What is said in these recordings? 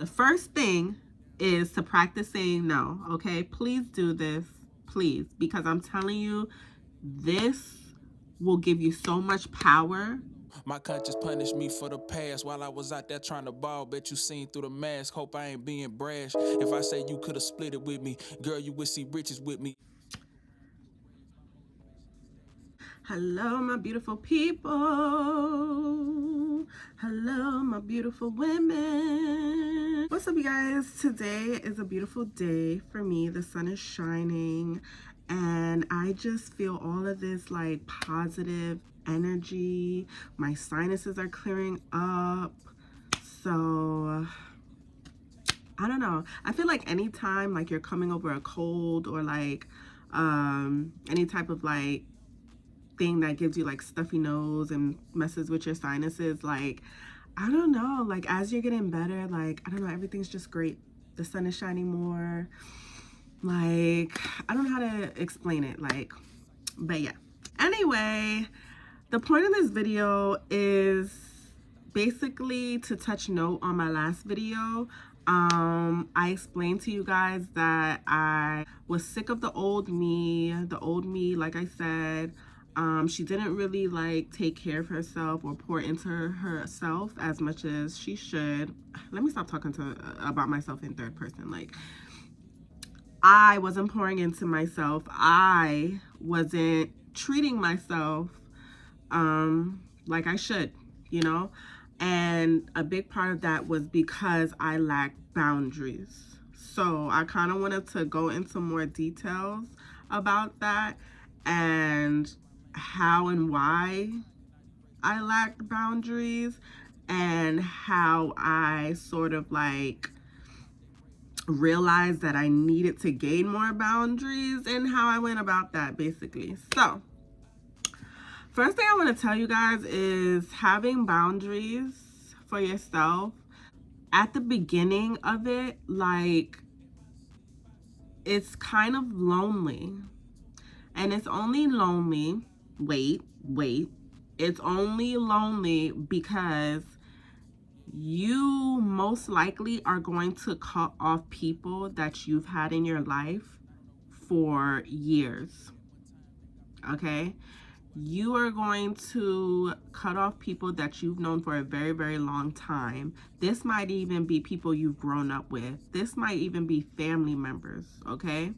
first thing is to practice saying no, okay? Please do this, please, because I'm telling you, this will give you so much power. My conscience punished me for the past while I was out there trying to ball. Bet you seen through the mask. Hope I ain't being brash. If I say you could have split it with me, girl, you would see riches with me. Hello, my beautiful people. Hello, my beautiful women. What's up, you guys? Today is a beautiful day for me. The sun is shining, and I just feel all of this like positive energy. My sinuses are clearing up. So I don't know. I feel like anytime like you're coming over a cold or like any type of like thing that gives you like stuffy nose and messes with your sinuses, like I don't know, like as you're getting better, like I don't know, everything's just great. The sun is shining more. Like I don't know how to explain it, like, but yeah. Anyway, the point of this video is basically to touch note on my last video. I explained to you guys that I was sick of the old me, like I said. She didn't really like take care of herself or pour into herself as much as she should. Let me stop talking about myself in third person. Like, I wasn't pouring into myself. I wasn't treating myself like I should, you know? And a big part of that was because I lacked boundaries. So I kind of wanted to go into more details about that and how and why I lacked boundaries and how I sort of like realized that I needed to gain more boundaries and how I went about that basically. So first thing I want to tell you guys is having boundaries for yourself at the beginning of it, like, it's kind of lonely. And it's only lonely, wait, it's only lonely because you most likely are going to cut off people that you've had in your life for years, okay? You are going to cut off people that you've known for a very, very long time. This might even be people you've grown up with. This might even be family members, okay?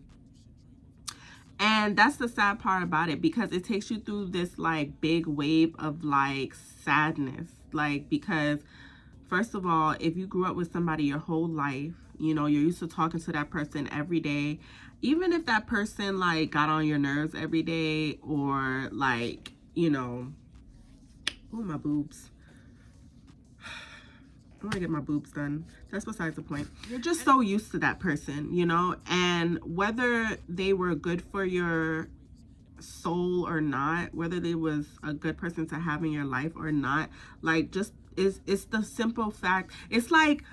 And that's the sad part about it, because it takes you through this like big wave of like sadness. Like, because first of all, if you grew up with somebody your whole life, you know, you're used to talking to that person every day, even if that person like got on your nerves every day, or like, you know, oh, my boobs. I want to get my boobs done. That's besides the point. You're just so used to that person, you know, and whether they were good for your soul or not, whether they was a good person to have in your life or not, like, just it's the simple fact. It's like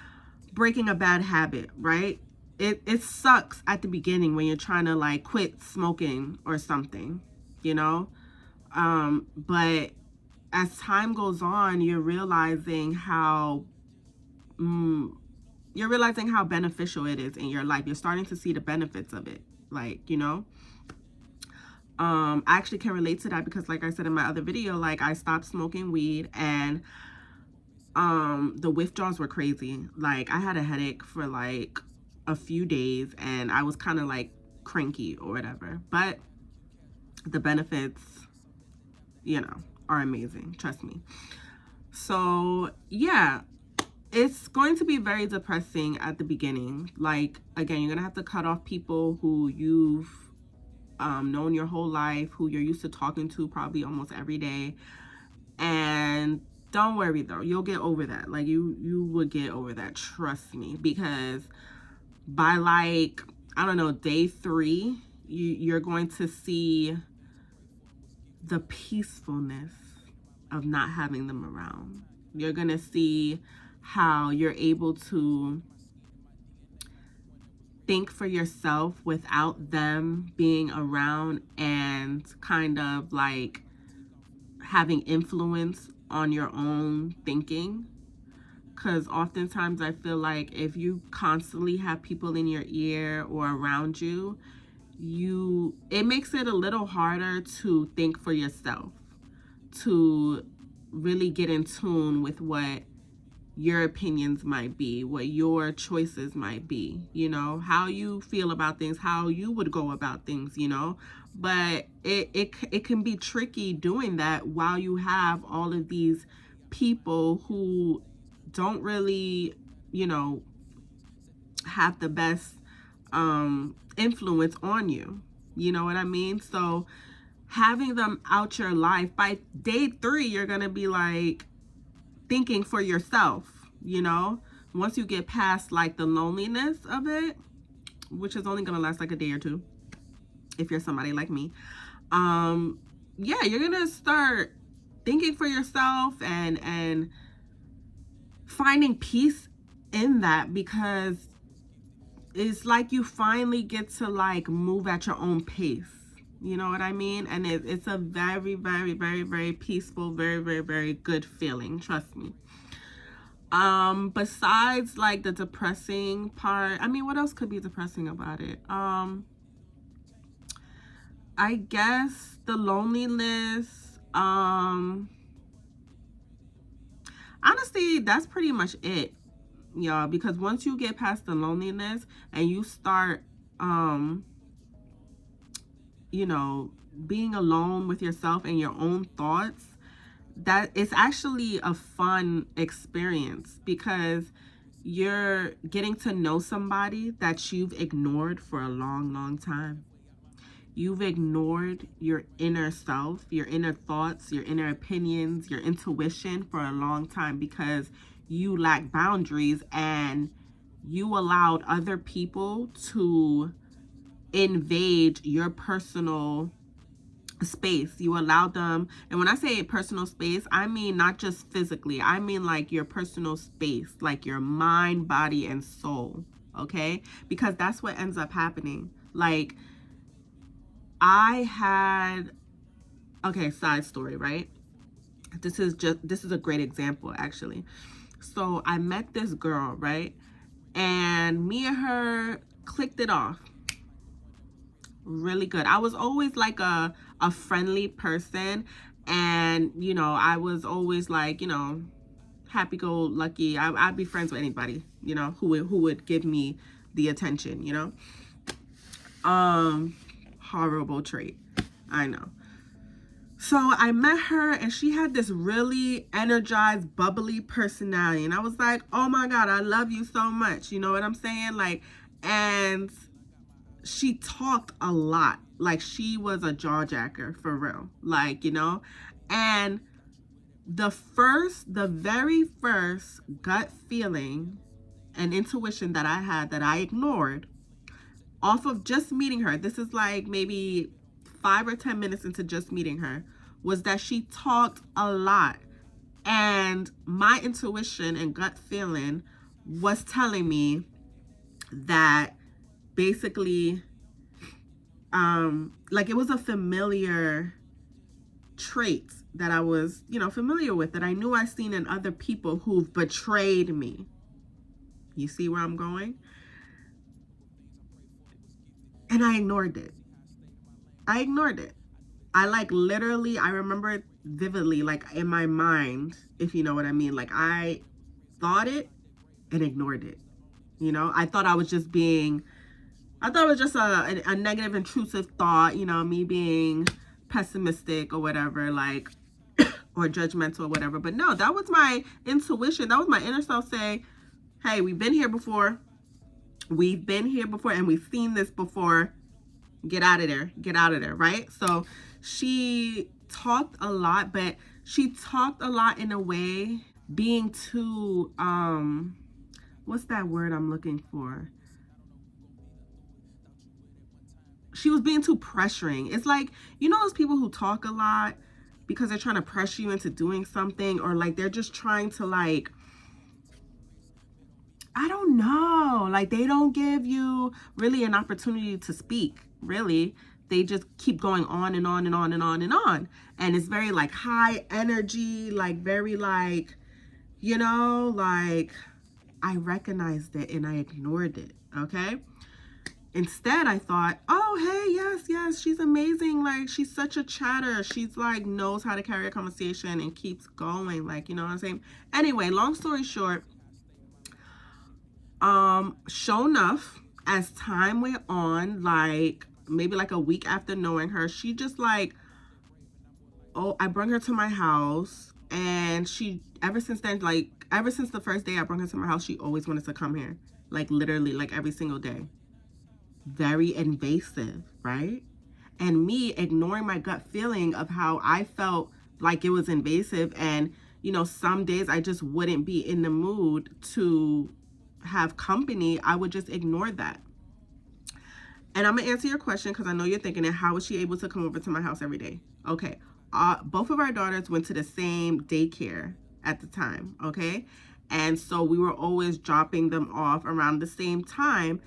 breaking a bad habit, right? It sucks at the beginning when you're trying to like quit smoking or something, you know, but as time goes on, you're realizing how beneficial it is in your life. You're starting to see the benefits of it, like, you know. I actually can relate to that because, like I said in my other video, like, I stopped smoking weed, and the withdrawals were crazy. Like, I had a headache for like a few days, and I was kind of like cranky or whatever, but the benefits, you know, are amazing, trust me. So yeah, it's going to be very depressing at the beginning. Like, again, you're gonna have to cut off people who you've known your whole life, who you're used to talking to probably almost every day. And don't worry though, you'll get over that. Like, you would get over that, trust me, because by like, I don't know, day 3, you're going to see the peacefulness of not having them around. You're gonna see how you're able to think for yourself without them being around and kind of like having influence on your own thinking. because oftentimes I feel like if you constantly have people in your ear or around you, it makes it a little harder to think for yourself, to really get in tune with what your opinions might be, what your choices might be, you know, how you feel about things, how you would go about things, you know. But it can be tricky doing that while you have all of these people who don't really, you know, have the best influence on you. You know what I mean? So having them out your life, by day 3, you're going to be like thinking for yourself, you know? Once you get past like the loneliness of it, which is only going to last like a day or two, if you're somebody like me, yeah, you're going to start thinking for yourself and finding peace in that, because it's like you finally get to like move at your own pace. You know what I mean? And it's a very, very, very, very peaceful, very, very, very good feeling. Trust me. Besides like the depressing part, I mean, what else could be depressing about it? I guess the loneliness. Honestly, that's pretty much it, y'all, because once you get past the loneliness and you start you know, being alone with yourself and your own thoughts, that it's actually a fun experience, because you're getting to know somebody that you've ignored for a long, long time. You've ignored your inner self, your inner thoughts, your inner opinions, your intuition for a long time, because you lack boundaries and you allowed other people to invade your personal space. You allowed them, and when I say personal space, I mean not just physically, I mean like your personal space, like your mind, body, and soul. Okay? Because that's what ends up happening. Like, okay, side story, right? This is a great example, actually. So I met this girl, right? And me and her clicked it off really good. I was always like a friendly person, and you know, I was always like, you know, happy go lucky. I'd be friends with anybody, you know, who would give me the attention, you know. Horrible trait, I know. So I met her and she had this really energized, bubbly personality, and I was like, oh my god, I love you so much, you know what I'm saying? Like, and she talked a lot, like she was a jaw jacker for real, like, you know. And the very first gut feeling and intuition that I had, that I ignored off of just meeting her, this is like maybe 5 or 10 minutes into just meeting her, was that she talked a lot. And my intuition and gut feeling was telling me that basically, like, it was a familiar trait that I was, you know, familiar with, that I knew I seen in other people who've betrayed me. You see where I'm going? And I ignored it. I like literally, I remember it vividly, like in my mind, if you know what I mean. Like, I thought it and ignored it. You know, I thought it was just a negative, intrusive thought, you know, me being pessimistic or whatever, like, or judgmental or whatever. But no, that was my intuition. That was my inner self saying, hey, we've been here before, and we've seen this before. Get out of there, right? So she talked a lot, but she talked a lot in a way being too, what's that word I'm looking for? She was being too pressuring. It's like, you know, those people who talk a lot because they're trying to pressure you into doing something, or like they're just trying to, like, I don't know, like they don't give you really an opportunity to speak, really. They just keep going on and on and on and on and on. And it's very like high energy, like very like, You know, like, I recognized it and I ignored it, okay? Instead, I thought, oh, hey, yes, she's amazing. Like, she's such a chatter. She's like, knows how to carry a conversation and keeps going. Like, you know what I'm saying? Anyway, long story short, sure enough, as time went on, like maybe like a week after knowing her, she just like, oh, I brought her to my house, and she, ever since then, like ever since the first day I brought her to my house, she always wanted to come here, like literally, like every single day. Very invasive, right? And me ignoring my gut feeling of how I felt like it was invasive, and you know, some days I just wouldn't be in the mood to have company. I would just ignore that. And I'm gonna answer your question because I know you're thinking, how was she able to come over to my house every day? Okay, both of our daughters went to the same daycare at the time, okay? And so we were always dropping them off around the same time.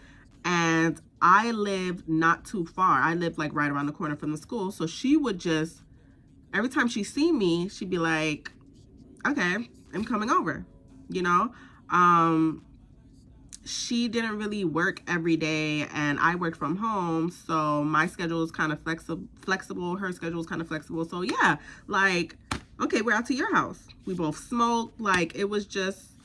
And I lived not too far. I lived like right around the corner from the school. So she would just, every time she see me, she'd be like, okay, I'm coming over, you know? She didn't really work every day, and I worked from home, so my schedule was kind of flexible. Her schedule was kind of flexible. So yeah, like, okay, we're out to your house. We both smoked. Like, it was just,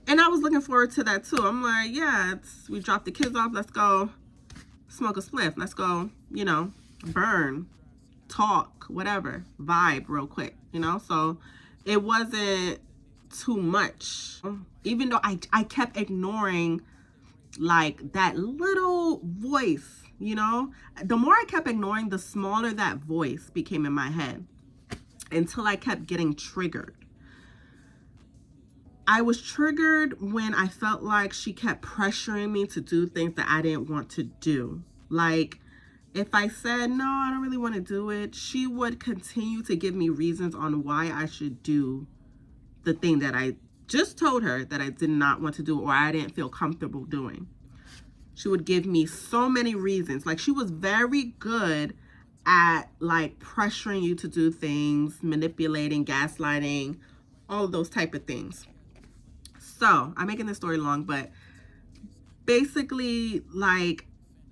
and I was looking forward to that too. I'm like, yeah, we dropped the kids off. Let's go smoke a spliff. Let's go, you know, burn, talk, whatever, vibe real quick, you know? So it wasn't too much. Even though I kept ignoring like that little voice, you know? The more I kept ignoring, the smaller that voice became in my head, until I kept getting triggered. I was triggered when I felt like she kept pressuring me to do things that I didn't want to do. Like, if I said, no, I don't really want to do it, she would continue to give me reasons on why I should do the thing that I just told her that I did not want to do, or I didn't feel comfortable doing. She would give me so many reasons. Like, she was very good at like pressuring you to do things, manipulating, gaslighting, all of those type of things. So I'm making this story long, but basically, like,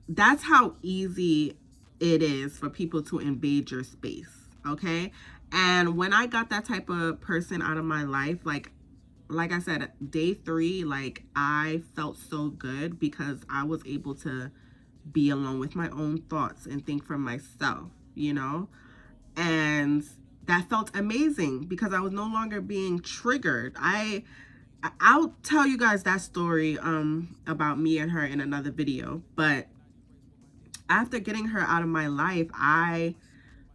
that's how easy it is for people to invade your space, okay? And when I got that type of person out of my life, like I said, day 3, like, I felt so good because I was able to be alone with my own thoughts and think for myself, you know? And that felt amazing because I was no longer being triggered. I'll tell you guys that story about me and her in another video, but after getting her out of my life, I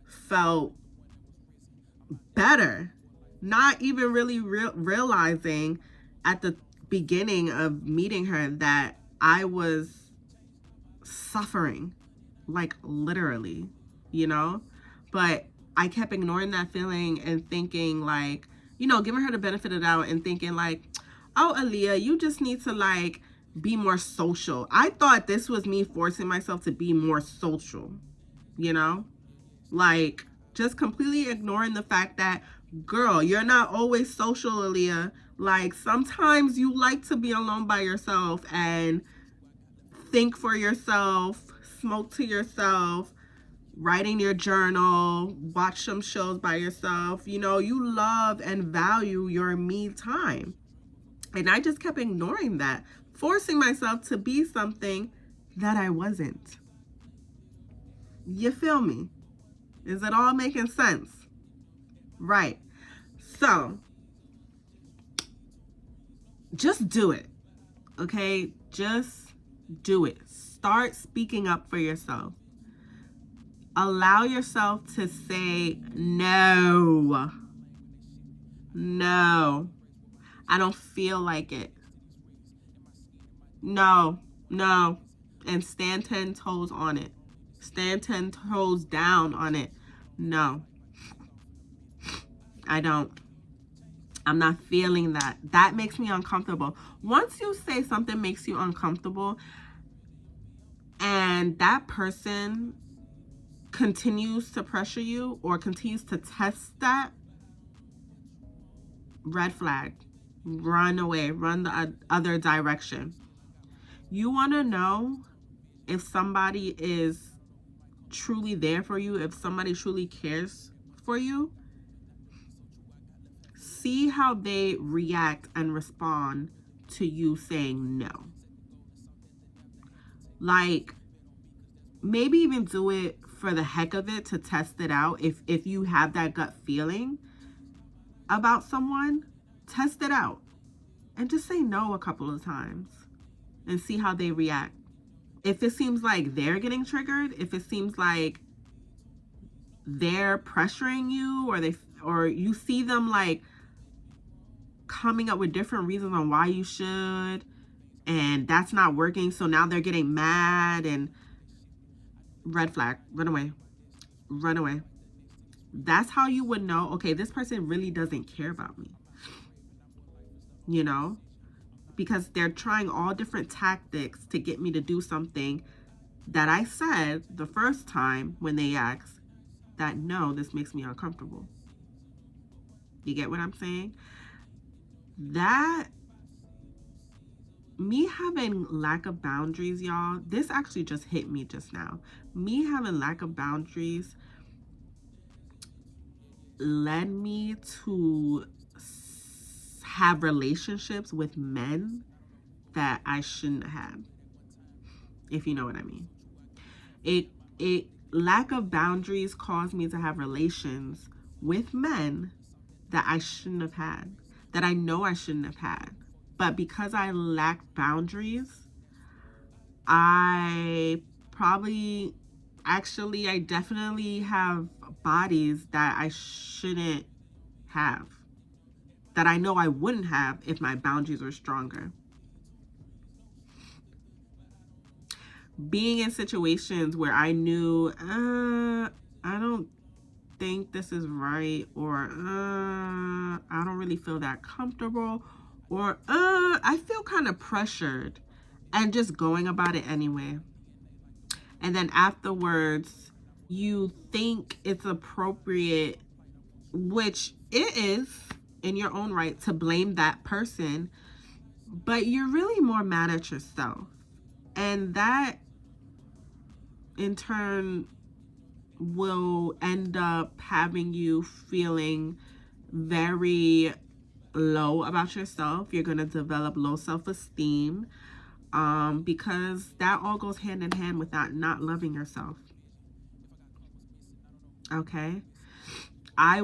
felt better, not even really realizing at the beginning of meeting her that I was suffering, like literally, you know? But I kept ignoring that feeling and thinking, like, you know, giving her the benefit of the doubt and thinking like, oh, Aaliyah, you just need to like be more social. I thought this was me forcing myself to be more social, you know? Like, just completely ignoring the fact that, girl, you're not always social, Aaliyah. Like, sometimes you like to be alone by yourself and think for yourself, smoke to yourself, write in your journal, watch some shows by yourself. You know, you love and value your me time. And I just kept ignoring that, forcing myself to be something that I wasn't. You feel me? Is it all making sense? Right. So, just do it. Okay? Just do it. Start speaking up for yourself. Allow yourself to say no. No. I don't feel like it. No. No. And stand 10 toes on it. Stand 10 toes down on it. No. I don't. I'm not feeling that. That makes me uncomfortable. Once you say something makes you uncomfortable and that person continues to pressure you or continues to test that, red flag. Run away, run the other direction. You want to know if somebody is truly there for you, if somebody truly cares for you. See how they react and respond to you saying no. Like, maybe even do it for the heck of it to test it out. If you have that gut feeling about someone, test it out and just say no a couple of times and see how they react. If it seems like they're getting triggered, if it seems like they're pressuring you, or you see them like coming up with different reasons on why you should, and that's not working, so now they're getting mad, and red flag, run away, run away. That's how you would know, okay, this person really doesn't care about me, you know, because they're trying all different tactics to get me to do something that I said the first time when they asked that, no, this makes me uncomfortable. You get what I'm saying? That, me having lack of boundaries, y'all, this actually just hit me just now. Me having lack of boundaries led me to have relationships with men that I shouldn't have had, if you know what I mean. It lack of boundaries caused me to have relations with men that I shouldn't have had, that I know I shouldn't have had. But because I lacked boundaries, I definitely have bodies that I shouldn't have, that I know I wouldn't have if my boundaries were stronger. Being in situations where I knew, I don't think this is right, or I don't really feel that comfortable, or I feel kind of pressured, and just going about it anyway. And then afterwards, you think it's appropriate, which it is in your own right, to blame that person, but you're really more mad at yourself. And that in turn will end up having you feeling very low about yourself. You're going to develop low self-esteem, because that all goes hand in hand with that, not loving yourself. Okay? I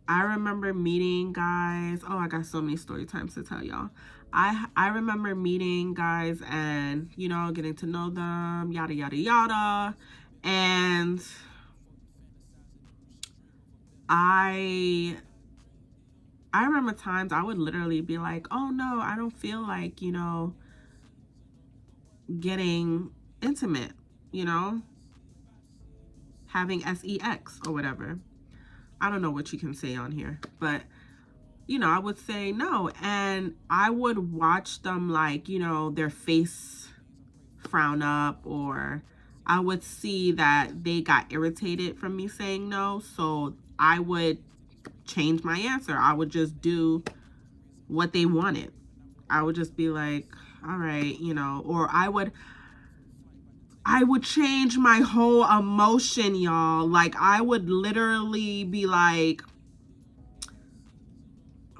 remember meeting guys. Oh, I got so many story times to tell y'all. I remember meeting guys and, you know, getting to know them, yada, yada, yada. And I remember times I would literally be like, oh no, I don't feel like, you know, getting intimate, you know, having sex or whatever. I don't know what you can say on here, but you know, I would say no. And I would watch them, like, you know, their face frown up, or I would see that they got irritated from me saying no. So I would change my answer. I would just do what they wanted. I would just be like, all right, you know, or I would change my whole emotion, y'all. Like, I would literally be like,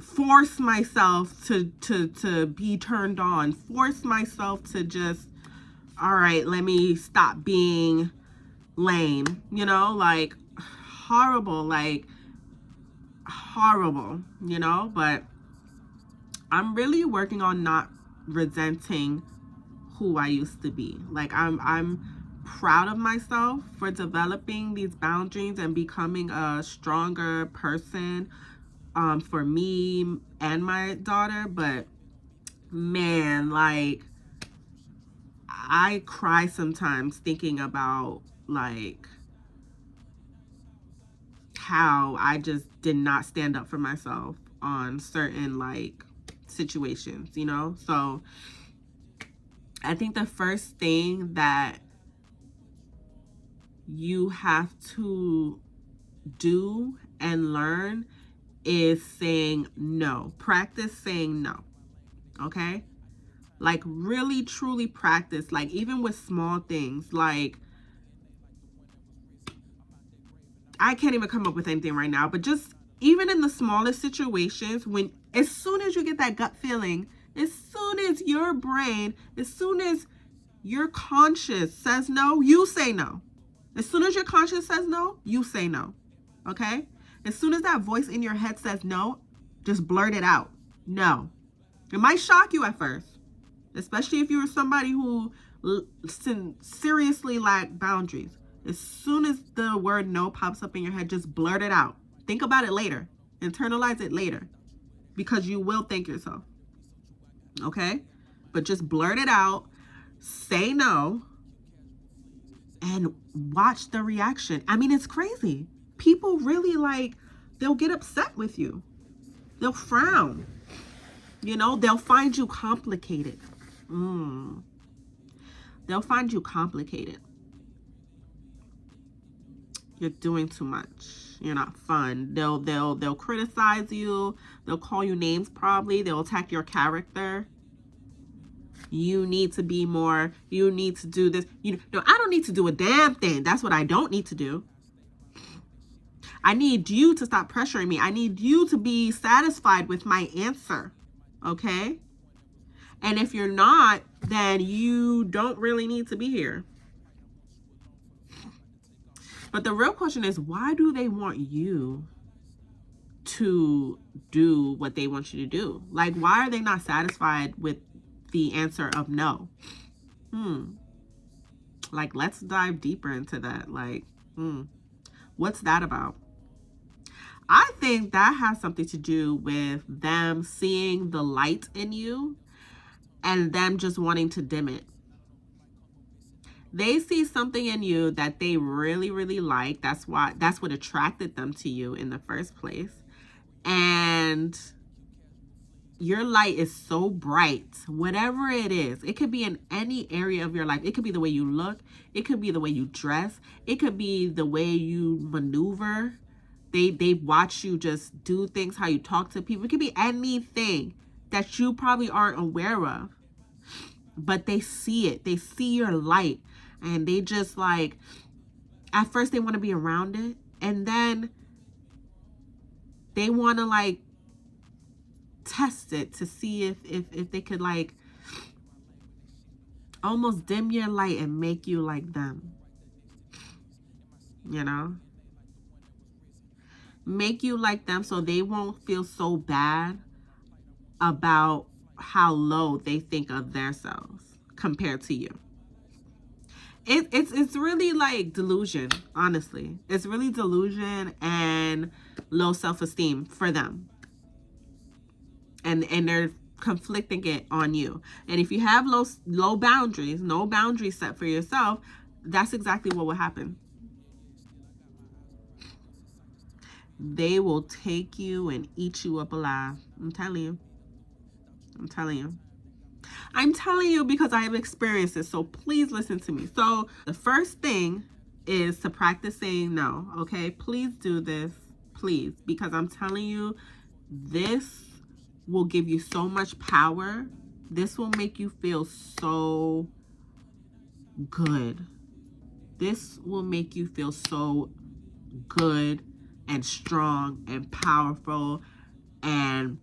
force myself to be turned on, force myself to just, all right, let me stop being lame, you know, like horrible, you know. But I'm really working on not resenting who I used to be. Like, I'm proud of myself for developing these boundaries and becoming a stronger person, for me and my daughter. But man, like, I cry sometimes thinking about like how I just did not stand up for myself on certain like situations, you know. So I think the first thing that you have to do and learn is saying no. Practice saying no. Okay? Like really truly practice, like even with small things. Like I can't even come up with anything right now, but just even in the smallest situations, when as soon as you get that gut feeling, as soon as your brain, as soon as your conscience says no, you say no. As soon as your conscience says no, you say no. Okay? As soon as that voice in your head says no, just blurt it out. No. It might shock you at first, especially if you're somebody who seriously lack boundaries. As soon as the word no pops up in your head, just blurt it out. Think about it later. Internalize it later, because you will thank yourself. Okay? But just blurt it out. Say no. And watch the reaction. I mean, it's crazy. People really they'll get upset with you. They'll frown. They'll find you complicated. They'll find you complicated. You're doing too much. You're not fun. They'll criticize you. They'll call you names probably. They'll attack your character. You need to be more. You need to do this. No, I don't need to do a damn thing. That's what I don't need to do. I need you to stop pressuring me. I need you to be satisfied with my answer. Okay? And if you're not, then you don't really need to be here. But the real question is, why do they want you to do what they want you to do? Like, why are they not satisfied with the answer of no? Like, let's dive deeper into that. Like, what's that about? I think that has something to do with them seeing the light in you and them just wanting to dim it. They see something in you that they really, really like. That's what attracted them to you in the first place. And your light is so bright, whatever it is. It could be in any area of your life. It could be the way you look. It could be the way you dress. It could be the way you maneuver. They watch you just do things, how you talk to people. It could be anything that you probably aren't aware of. But they see it. They see your light. And they just at first they want to be around it. And then they want to test it to see if they could almost dim your light and make you like them. Make you like them so they won't feel so bad about how low they think of themselves compared to you. It's really delusion, honestly. It's really delusion and low self-esteem for them. And they're conflicting it on you. And if you have low boundaries, no boundaries set for yourself, that's exactly what will happen. They will take you and eat you up alive. I'm telling you. I'm telling you because I have experienced it. So please listen to me. So the first thing is to practice saying no. Okay? Please do this. Please. Because I'm telling you, this will give you so much power. This will make you feel so good. This will make you feel so good and strong and powerful and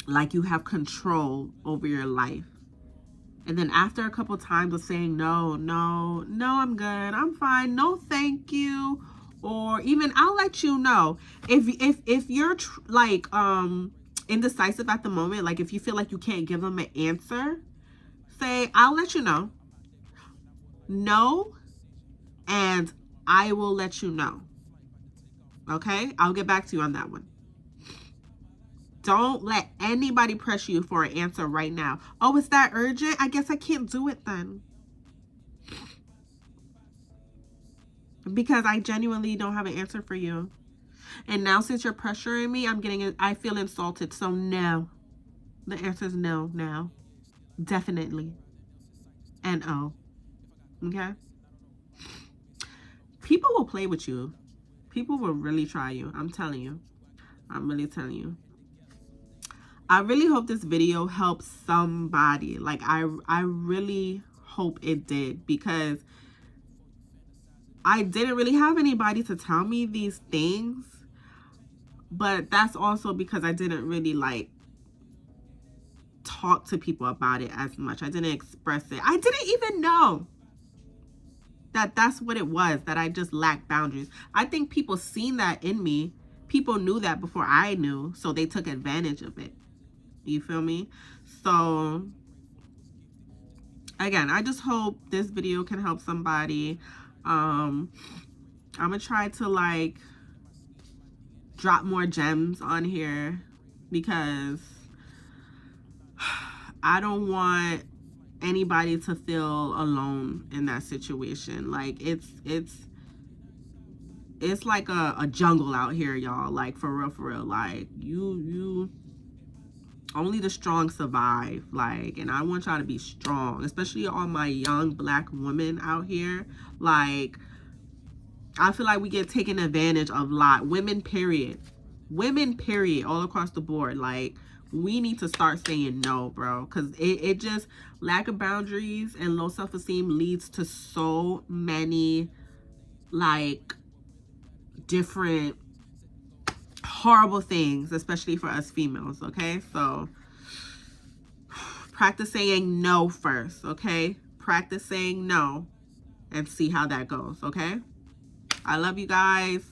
like you have control over your life. And then after a couple times of saying no, I'm good, I'm fine, no thank you, or even I'll let you know. If you're indecisive at the moment, like if you feel like you can't give them an answer, say I'll let you know. No, and I will let you know. Okay? I'll get back to you on that one. Don't let anybody pressure you for an answer right now. Oh, is that urgent? I guess I can't do it then. Because I genuinely don't have an answer for you. And now since you're pressuring me, I feel insulted. So no. The answer is no now. Definitely. N-O. Okay? People will play with you. People will really try you. I'm telling you. I'm really telling you. I really hope this video helps somebody. Like, I really hope it did, because I didn't really have anybody to tell me these things. But that's also because I didn't really like talk to people about it as much. I didn't express it. I didn't even know that that's what it was, that I just lacked boundaries. I think people seen that in me. People knew that before I knew, so they took advantage of it. You feel me? So again, I just hope this video can help somebody. I'm gonna try to like drop more gems on here, because I don't want anybody to feel alone in that situation. Like, it's like a jungle out here, y'all. Like, for real. Like, you only the strong survive. Like, and I want y'all to be strong, especially all my young Black women out here. Like, I feel like we get taken advantage of a lot. Women period, all across the board. Like, we need to start saying no, bro, because it just, lack of boundaries and low self-esteem leads to so many like different horrible things, especially for us females. Okay, so practice saying no first. Okay, practice saying no and see how that goes. Okay, I love you guys.